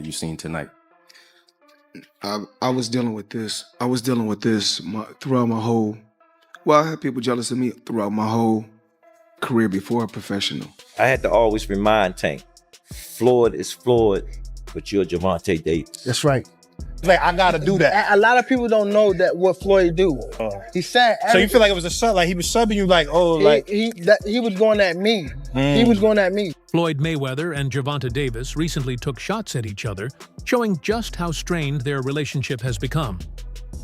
you seen tonight? I was dealing with this. Throughout my whole. Well, I had people jealous of me throughout my whole career before a professional. I had to always remind Tank, Floyd is Floyd, but you're Gervonta Davis. That's right. Like, I gotta do that. A lot of people don't know that what Floyd do. He said. So you feel like it was a sub, like he was subbing you, like, oh, like he was going at me. He was going at me. Floyd Mayweather and Gervonta Davis recently took shots at each other, showing just how strained their relationship has become.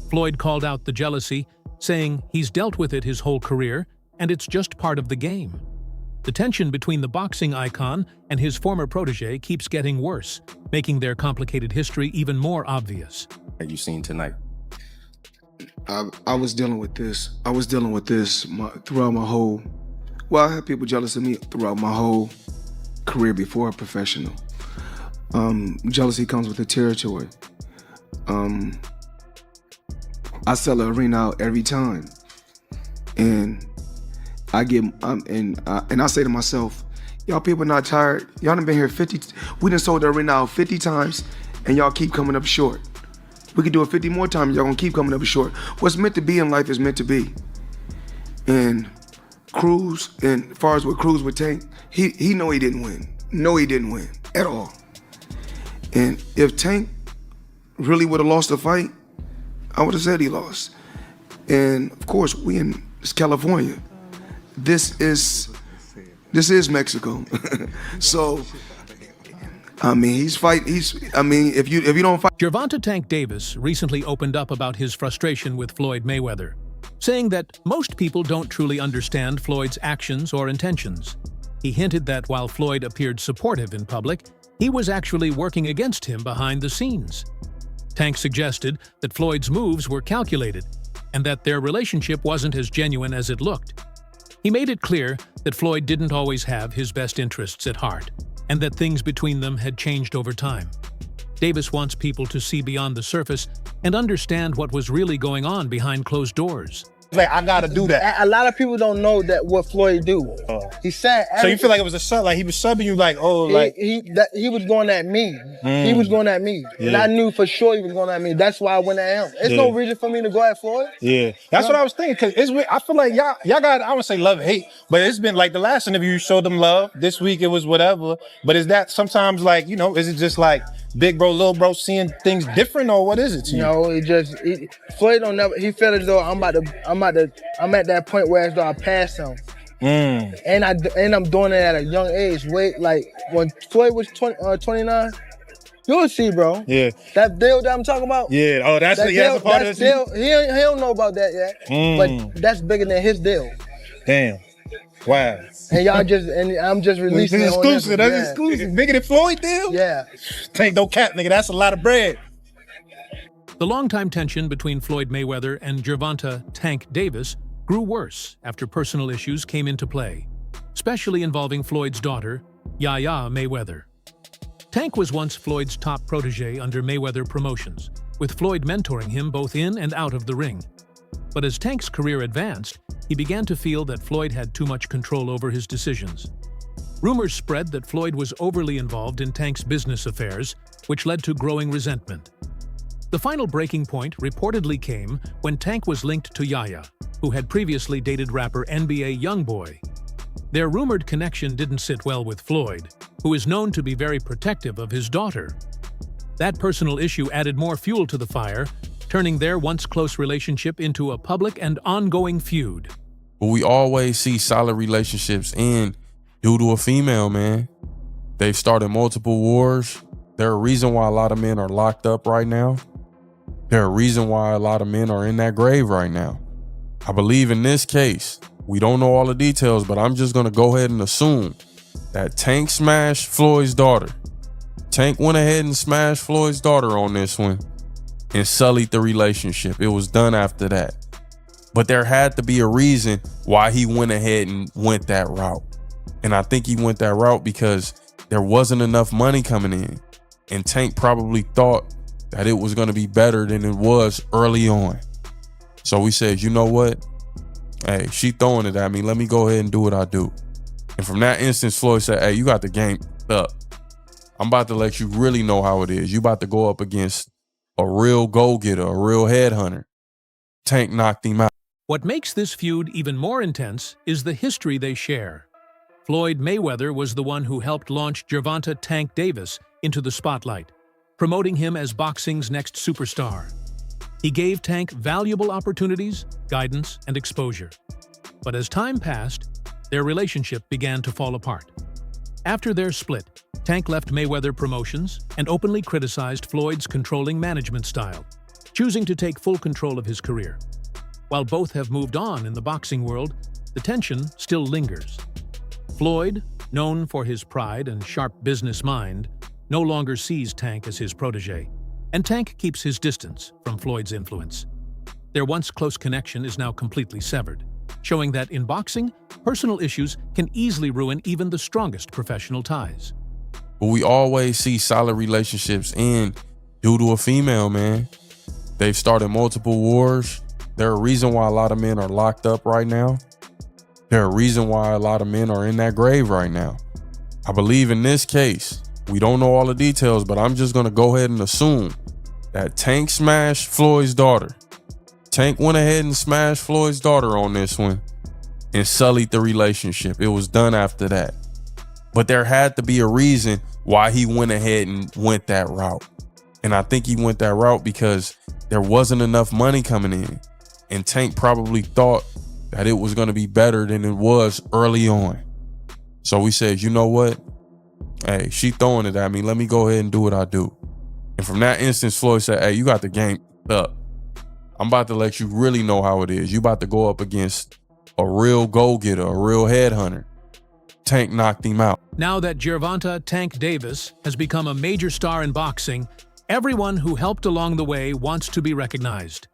Floyd called out the jealousy, saying he's dealt with it his whole career, and it's just part of the game. The tension between the boxing icon and his former protege keeps getting worse, making their complicated history even more obvious. Have you seen tonight? I was dealing with this. Throughout my whole. Well, I had people jealous of me throughout my whole career before a professional. Jealousy comes with the territory. I sell an arena out every time, and I say to myself, y'all people not tired. Y'all done been here 50. We done sold the arena out 50 times, and y'all keep coming up short. We could do it 50 more times. Y'all gonna keep coming up short. What's meant to be in life is meant to be. And Cruz, and as far as what Cruz would take, he know he didn't win. No, he didn't win at all. And if Tank really would have lost the fight, I would have said he lost. And of course, we in California. This is Mexico. So, I mean, if you don't fight. Gervonta Tank Davis recently opened up about his frustration with Floyd Mayweather, saying that most people don't truly understand Floyd's actions or intentions. He hinted that while Floyd appeared supportive in public, he was actually working against him behind the scenes. Tank suggested that Floyd's moves were calculated and that their relationship wasn't as genuine as it looked. He made it clear that Floyd didn't always have his best interests at heart and that things between them had changed over time. Davis wants people to see beyond the surface and understand what was really going on behind closed doors. Like, I gotta do that. A lot of people don't know that what Floyd do. He said. So you feel like it was a sub, like he was subbing you, like, oh, like he was going at me. He was going at me, and I knew for sure he was going at me. That's why I went at him. There's no reason for me to go at Floyd. Yeah, that's what I was thinking. Cause I feel like y'all got, I wouldn't say love and hate, but it's been like the last interview you showed them love. This week it was whatever. But is that sometimes like, you know, is it just like big bro, little bro seeing things different, or what is it to you? No, Floyd don't never. He felt as though I'm at that point where as though I passed him. And I'm doing it at a young age. Wait, like when Floyd was 29, you'll see, bro. Yeah. That deal that I'm talking about. Yeah. Oh, that's a part of the deal. He don't know about that yet. But that's bigger than his deal. Damn. Wow. And I'm just releasing it. Exclusive. That's exclusive. Bigger than Floyd deal? Yeah. Tank, no cap, nigga. That's a lot of bread. The longtime tension between Floyd Mayweather and Gervonta Tank Davis grew worse after personal issues came into play, especially involving Floyd's daughter, Yaya Mayweather. Tank was once Floyd's top protege under Mayweather Promotions, with Floyd mentoring him both in and out of the ring. But as Tank's career advanced, he began to feel that Floyd had too much control over his decisions. Rumors spread that Floyd was overly involved in Tank's business affairs, which led to growing resentment. The final breaking point reportedly came when Tank was linked to Yaya, who had previously dated rapper NBA YoungBoy. Their rumored connection didn't sit well with Floyd, who is known to be very protective of his daughter. That personal issue added more fuel to the fire, turning their once close relationship into a public and ongoing feud. But we always see solid relationships end due to a female, man. They've started multiple wars. They're a reason why a lot of men are locked up right now. They're a reason why a lot of men are in that grave right now. I believe in this case, we don't know all the details, but I'm just gonna go ahead and assume that Tank smashed Floyd's daughter. Tank went ahead and smashed Floyd's daughter on this one and sullied the relationship. It was done after that. But there had to be a reason why he went ahead and went that route. And I think he went that route because there wasn't enough money coming in. And Tank probably thought that it was gonna be better than it was early on. So we said, you know what? Hey, she throwing it at me. Let me go ahead and do what I do. And from that instance, Floyd said, hey, you got the game up. I'm about to let you really know how it is. You about to go up against a real go-getter, a real headhunter. Tank knocked him out. What makes this feud even more intense is the history they share. Floyd Mayweather was the one who helped launch Gervonta "Tank" Davis into the spotlight, promoting him as boxing's next superstar. He gave Tank valuable opportunities, guidance, and exposure. But as time passed, their relationship began to fall apart. After their split, Tank left Mayweather Promotions and openly criticized Floyd's controlling management style, choosing to take full control of his career. While both have moved on in the boxing world, the tension still lingers. Floyd, known for his pride and sharp business mind, no longer sees Tank as his protege, and Tank keeps his distance from Floyd's influence. Their once close connection is now completely severed, showing that in boxing, personal issues can easily ruin even the strongest professional ties. But we always see solid relationships end due to a female, man. They've started multiple wars. They're a reason why a lot of men are locked up right now. They're a reason why a lot of men are in that grave right now. I believe in this case, we don't know all the details, but I'm just gonna go ahead and assume that Tank smashed Floyd's daughter. Tank went ahead and smashed Floyd's daughter on this one and sullied the relationship. It was done after that. But there had to be a reason why he went ahead and went that route. And I think he went that route because there wasn't enough money coming in. And Tank probably thought that it was going to be better than it was early on. So he says, you know what? Hey, she throwing it at me. Let me go ahead and do what I do. And from that instance, Floyd said, hey, you got the game up. I'm about to let you really know how it is. You about to go up against a real go-getter, a real headhunter. Tank knocked him out. Now that Gervonta "Tank" Davis has become a major star in boxing, everyone who helped along the way wants to be recognized.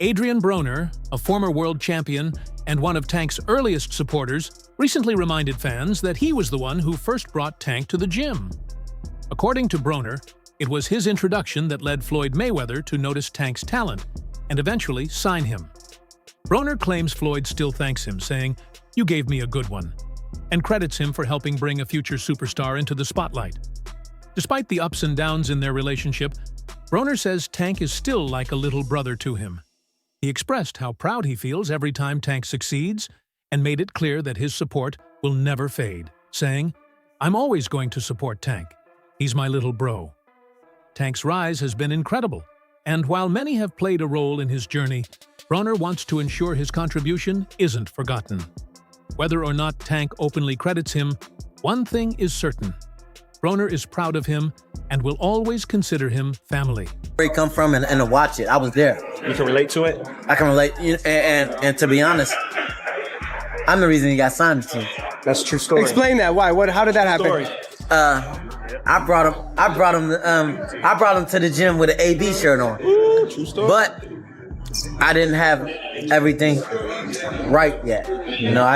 Adrian Broner, a former world champion and one of Tank's earliest supporters, recently reminded fans that he was the one who first brought Tank to the gym. According to Broner, it was his introduction that led Floyd Mayweather to notice Tank's talent and eventually sign him. Broner claims Floyd still thanks him, saying, "You gave me a good one," and credits him for helping bring a future superstar into the spotlight. Despite the ups and downs in their relationship, Broner says Tank is still like a little brother to him. He expressed how proud he feels every time Tank succeeds and made it clear that his support will never fade, saying, "I'm always going to support Tank. He's my little bro." Tank's rise has been incredible, and while many have played a role in his journey, Broner wants to ensure his contribution isn't forgotten. Whether or not Tank openly credits him, one thing is certain. Broner is proud of him and will always consider him family. Where he come from and to watch it, I was there. You can relate to it? I can relate, and to be honest, I'm the reason he got signed to. That's a true story. Explain that. Why? How did that happen? Story. I brought him to the gym with an AB shirt on. Ooh, true story. But I didn't have everything right yet. You know,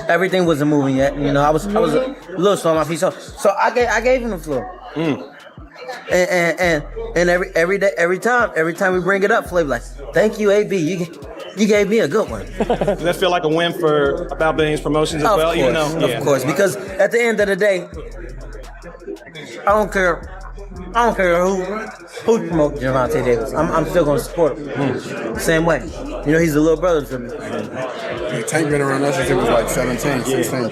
everything wasn't moving yet. You know, I was a little slow on my feet. So I gave him the floor. And every time we bring it up, Floyd like, "Thank you, AB. You gave me a good one." Does that feel like a win for About Billions Promotions as well? Even though, of course, because at the end of the day, I don't care who promotes Gervonta Davis. I'm still gonna support him. Same way. You know, he's a little brother to me. Tank been around us since he was like 17, 16.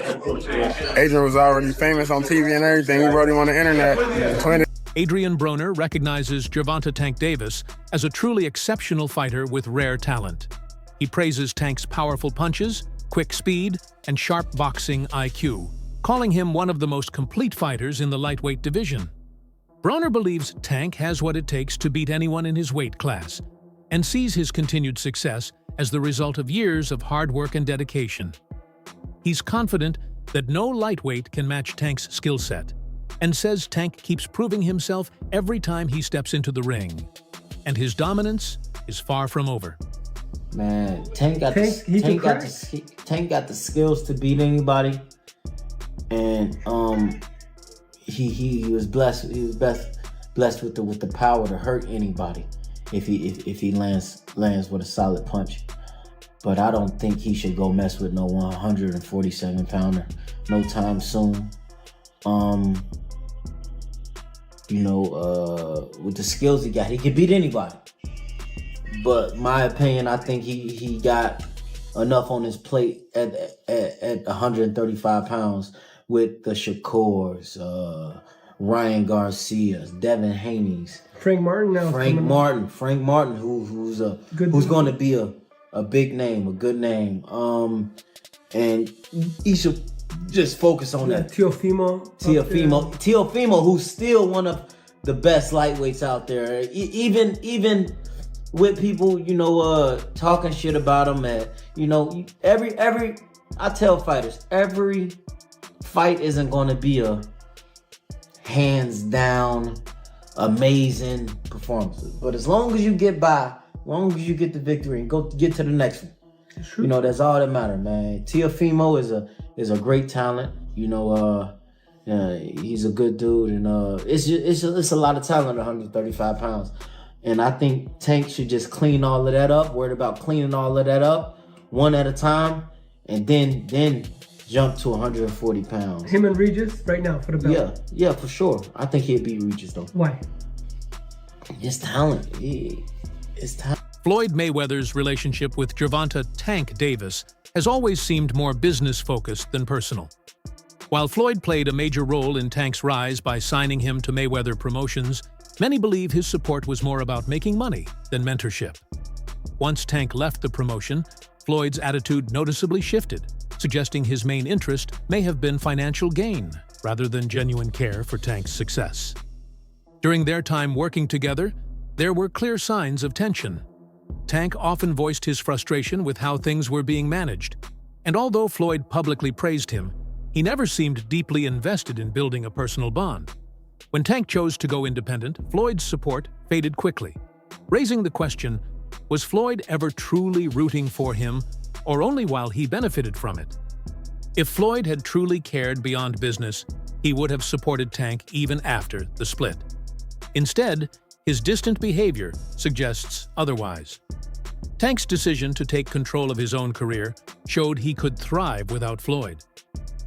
Adrian was already famous on TV and everything. We wrote him on the internet. Adrian Broner recognizes Gervonta "Tank" Davis as a truly exceptional fighter with rare talent. He praises Tank's powerful punches, quick speed, and sharp boxing IQ, calling him one of the most complete fighters in the lightweight division. Broner believes Tank has what it takes to beat anyone in his weight class and sees his continued success as the result of years of hard work and dedication. He's confident that no lightweight can match Tank's skill set and says Tank keeps proving himself every time he steps into the ring. And his dominance is far from over. Man, Tank got the skills to beat anybody. And he was blessed. He was blessed with the power to hurt anybody if he lands with a solid punch. But I don't think he should go mess with no 147 pounder no time soon. with the skills he got, he could beat anybody. But my opinion, I think he got enough on his plate at 135 pounds with the Shakurs, Ryan Garcias, Devin Haney's, Frank Martin now. Frank Martin, who's going to be a big name, a good name. And he should just focus on that. Teofimo, who's still one of the best lightweights out there. Even with people, talking shit about him I tell fighters, every fight isn't going to be a hands down amazing performance. But as long as you get by, as long as you get the victory and get to the next one, that's all that matters, man. Teofimo is a great talent. He's a good dude, and it's a lot of talent at 135 pounds. And I think Tank should just clean all of that up. Worried about cleaning all of that up one at a time, and then jump to 140 pounds. Him and Regis right now for the belt. Yeah, for sure. I think he'd beat Regis though. Why? His talent. His talent. Floyd Mayweather's relationship with Gervonta "Tank" Davis has always seemed more business-focused than personal. While Floyd played a major role in Tank's rise by signing him to Mayweather Promotions, many believe his support was more about making money than mentorship. Once Tank left the promotion, Floyd's attitude noticeably shifted, suggesting his main interest may have been financial gain rather than genuine care for Tank's success. During their time working together, there were clear signs of tension. Tank often voiced his frustration with how things were being managed, and although Floyd publicly praised him, he never seemed deeply invested in building a personal bond. When Tank chose to go independent, Floyd's support faded quickly, raising the question, was Floyd ever truly rooting for him, or only while he benefited from it? If Floyd had truly cared beyond business, he would have supported Tank even after the split. Instead, his distant behavior suggests otherwise. Tank's decision to take control of his own career showed he could thrive without Floyd.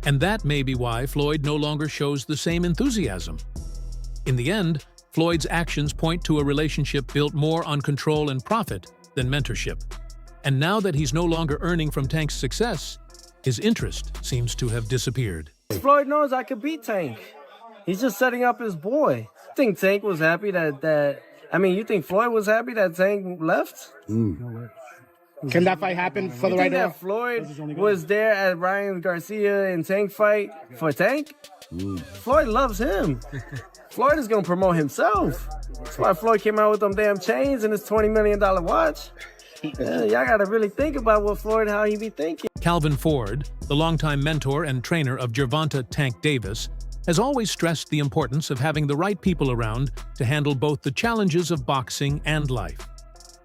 And that may be why Floyd no longer shows the same enthusiasm. In the end, Floyd's actions point to a relationship built more on control and profit than mentorship. And now that he's no longer earning from Tank's success, his interest seems to have disappeared. Floyd knows I could beat Tank. He's just setting up his boy. I think Tank was happy you think Floyd was happy that Tank left? Can that fight happen for the right now? That Floyd was there at Ryan Garcia and Tank fight for Tank? Floyd loves him. Floyd is going to promote himself. That's why Floyd came out with them damn chains and his $20 million watch. Y'all got to really think about how he be thinking. Calvin Ford, the longtime mentor and trainer of Gervonta "Tank" Davis, has always stressed the importance of having the right people around to handle both the challenges of boxing and life.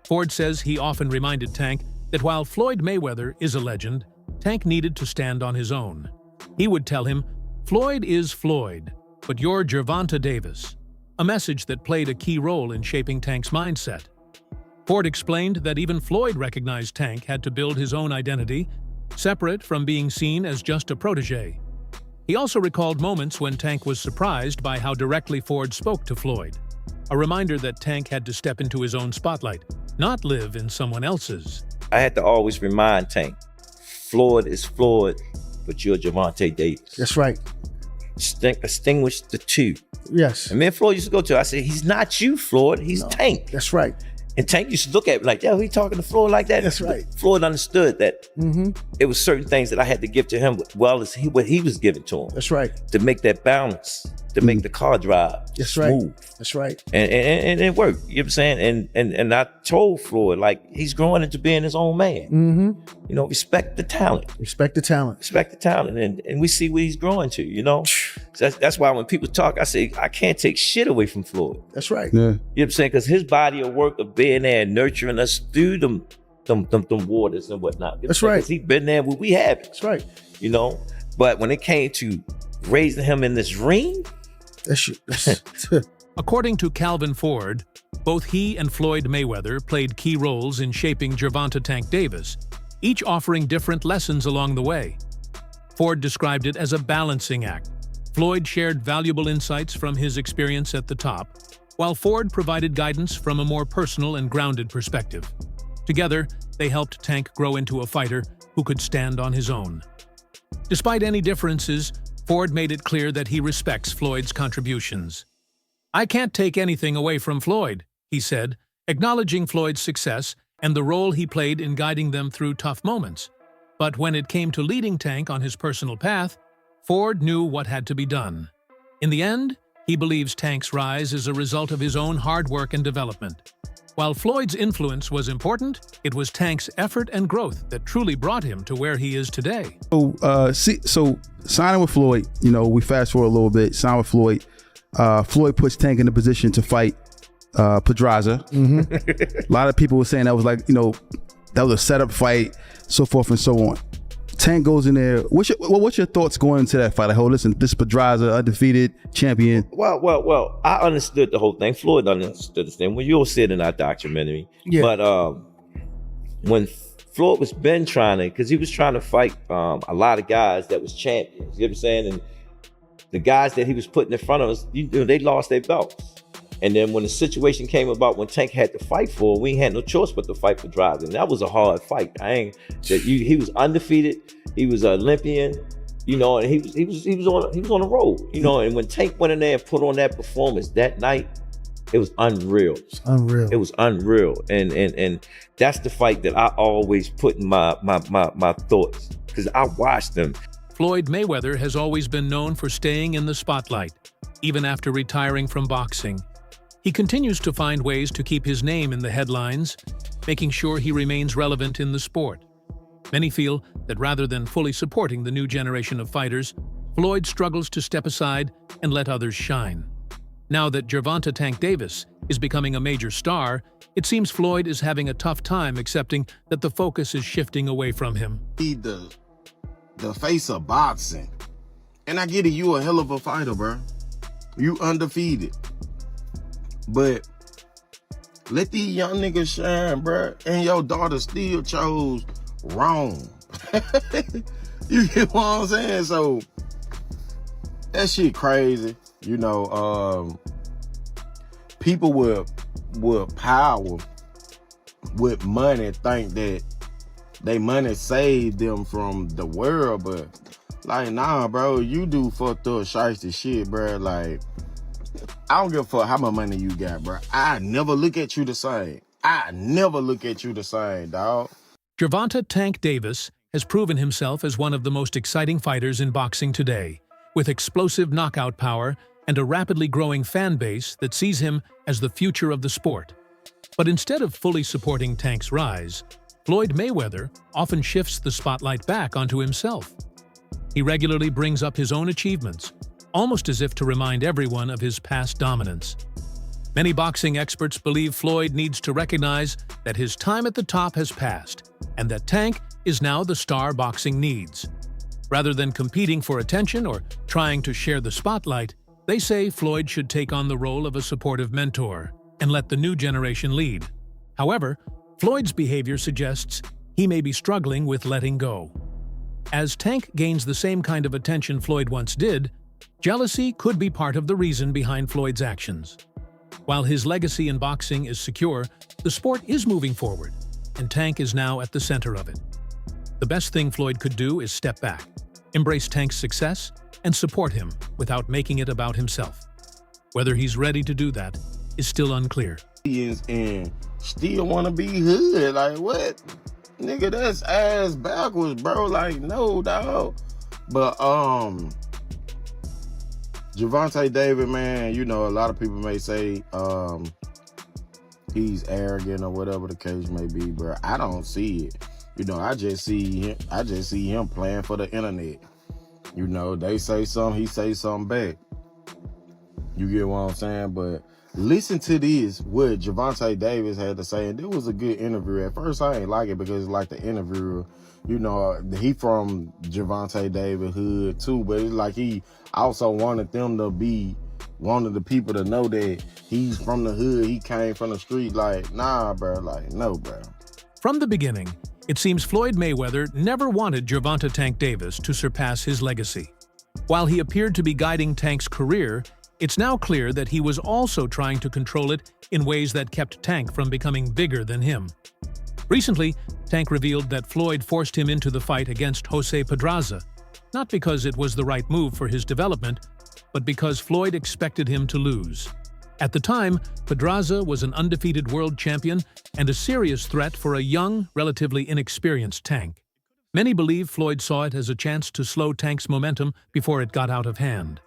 Ford says he often reminded Tank that while Floyd Mayweather is a legend, Tank needed to stand on his own. He would tell him, "Floyd is Floyd, but you're Gervonta Davis," a message that played a key role in shaping Tank's mindset. Ford explained that even Floyd recognized Tank had to build his own identity, separate from being seen as just a protege. He also recalled moments when Tank was surprised by how directly Ford spoke to Floyd, a reminder that Tank had to step into his own spotlight, not live in someone else's. I had to always remind Tank, Floyd is Floyd, but you're Gervonta Davis. That's right. Distinguish the two. Yes. And me and Floyd used to go to, I said, he's not you, Floyd, he's Tank. That's right. And Tank used to look at me like, he talking to Floyd like that? That's right. Floyd understood that it was certain things that I had to give to him well as what he was giving to him. That's right. To make that balance, to make the car drive smooth. That's right. And it worked, you know what I'm saying? And I told Floyd, like, he's growing into being his own man. Respect the talent. Respect the talent. Respect the talent. And we see where he's growing to, So that's why when people talk, I say, I can't take shit away from Floyd. That's right. Yeah. You know what I'm saying? Because his body of work of being there and nurturing us through them waters and whatnot. That's right. He's been there where we have it. That's right. But when it came to raising him in this ring, According to Calvin Ford, both he and Floyd Mayweather played key roles in shaping Gervonta "Tank" Davis, each offering different lessons along the way. Ford described it as a balancing act, Floyd shared valuable insights from his experience at the top, while Ford provided guidance from a more personal and grounded perspective. Together, they helped Tank grow into a fighter who could stand on his own. Despite any differences, Ford made it clear that he respects Floyd's contributions. "I can't take anything away from Floyd," he said, acknowledging Floyd's success and the role he played in guiding them through tough moments. But when it came to leading Tank on his personal path, Ford knew what had to be done. In the end, he believes Tank's rise is a result of his own hard work and development. While Floyd's influence was important, it was Tank's effort and growth that truly brought him to where he is today. So signing with Floyd, we fast forward a little bit, sign with Floyd. Floyd puts Tank in a position to fight Pedraza. A lot of people were saying that was like, that was a setup fight, so forth and so on. Tank goes in there. What's your thoughts going into that fight? Like, listen, this Pedraza, undefeated champion. Well, I understood the whole thing. Floyd understood the thing. Well, you'll see it in our documentary. Yeah. But when Floyd was because he was trying to fight a lot of guys that was champions. You know what I'm saying? And the guys that he was putting in front of us, they lost their belts. And then when the situation came about, when Tank had to fight for, we had no choice but to fight for Pedraza. And that was a hard fight. He was undefeated. He was an Olympian, and he was on the road, And when Tank went in there and put on that performance that night, it was unreal. It was unreal. And that's the fight that I always put in my thoughts, because I watched them. Floyd Mayweather has always been known for staying in the spotlight, even after retiring from boxing. He continues to find ways to keep his name in the headlines, making sure he remains relevant in the sport. Many feel that rather than fully supporting the new generation of fighters, Floyd struggles to step aside and let others shine. Now that Gervonta "Tank" Davis is becoming a major star, it seems Floyd is having a tough time accepting that the focus is shifting away from him. The face of boxing. And I get it, you a hell of a fighter, bro. You undefeated. But let these young niggas shine, bro. And your daughter still chose wrong. You get what I'm saying? So that shit crazy. People with power, with money, think that they money saved them from the world, but like, nah, bro, you do fucked up shiesty shit, bro. Like, I don't give a fuck how much money you got, bro. I never look at you the same. Dog. Gervonta "Tank" Davis has proven himself as one of the most exciting fighters in boxing today, with explosive knockout power and a rapidly growing fan base that sees him as the future of the sport. But instead of fully supporting Tank's rise, Floyd Mayweather often shifts the spotlight back onto himself. He regularly brings up his own achievements, almost as if to remind everyone of his past dominance. Many boxing experts believe Floyd needs to recognize that his time at the top has passed, and that Tank is now the star boxing needs. Rather than competing for attention or trying to share the spotlight, they say Floyd should take on the role of a supportive mentor and let the new generation lead. However, Floyd's behavior suggests he may be struggling with letting go. As Tank gains the same kind of attention Floyd once did, jealousy could be part of the reason behind Floyd's actions. While his legacy in boxing is secure, the sport is moving forward, and Tank is now at the center of it. The best thing Floyd could do is step back, embrace Tank's success, and support him without making it about himself. Whether he's ready to do that is still unclear. And still want to be hood. Like, what? Nigga, that's ass backwards, bro. Like, no, dog. But, Gervonta Davis, man, a lot of people may say he's arrogant or whatever the case may be, bro. I don't see it. I just see him playing for the internet. They say something, he say something back. You get what I'm saying? But listen to this, what Gervonta Davis had to say, and it was a good interview. At first, I ain't like it because it's like the interviewer, he from Gervonta Davis hood too, but it's like he also wanted the people to know that he's from the hood, he came from the street. Like, nah, bro, like, no, bro. From the beginning, it seems Floyd Mayweather never wanted Gervonta "Tank" Davis to surpass his legacy. While he appeared to be guiding Tank's career, it's now clear that he was also trying to control it in ways that kept Tank from becoming bigger than him. Recently, Tank revealed that Floyd forced him into the fight against Jose Pedraza, not because it was the right move for his development, but because Floyd expected him to lose. At the time, Pedraza was an undefeated world champion and a serious threat for a young, relatively inexperienced Tank. Many believe Floyd saw it as a chance to slow Tank's momentum before it got out of hand.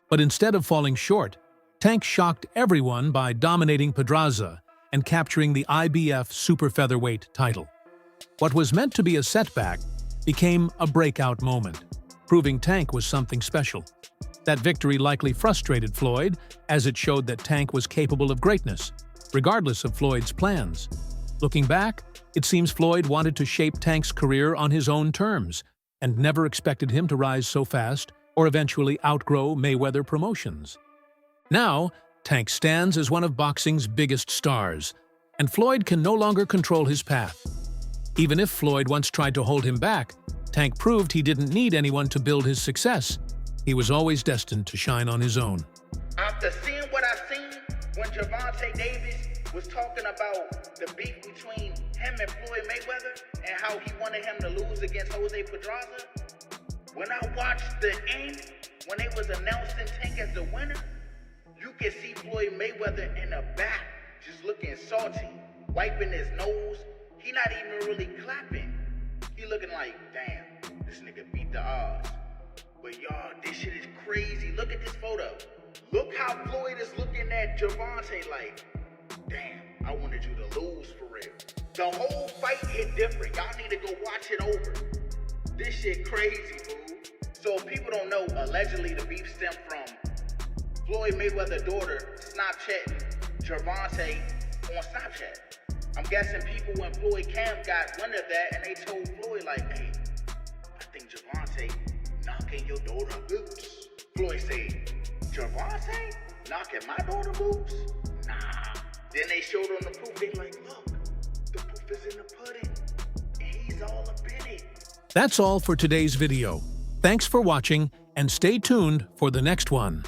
But instead of falling short, Tank shocked everyone by dominating Pedraza and capturing the IBF super featherweight title. What was meant to be a setback became a breakout moment, proving Tank was something special. That victory likely frustrated Floyd, as it showed that Tank was capable of greatness, regardless of Floyd's plans. Looking back, it seems Floyd wanted to shape Tank's career on his own terms, and never expected him to rise so fast or eventually outgrow Mayweather Promotions. Now, Tank stands as one of boxing's biggest stars, and Floyd can no longer control his path. Even if Floyd once tried to hold him back, Tank proved he didn't need anyone to build his success. He was always destined to shine on his own. After seeing what I seen when Gervonta Davis was talking about the beef between him and Floyd Mayweather and how he wanted him to lose against Jose Pedraza, when I watched the end, when they was announcing Tank as the winner, you can see Floyd Mayweather in the back just looking salty, wiping his nose. He not even really clapping. He looking like, damn, this nigga beat the odds. But y'all, this shit is crazy. Look at this photo. Look how Floyd is looking at Gervonta like, damn, I wanted you to lose for real. The whole fight hit different. Y'all need to go watch it over. This shit crazy, fool. So if people don't know, allegedly the beef stemmed from Floyd Mayweather's daughter Snapchatting Gervonta on Snapchat. I'm guessing people when Floyd Camp got wind of that and they told Floyd like, hey, I think Gervonta knocking your daughter boots. Floyd said, Gervonta knocking my daughter boots? Nah. Then they showed him the proof. They like, look, the proof is in the pudding. And he's all up in it. That's all for today's video. Thanks for watching, and stay tuned for the next one.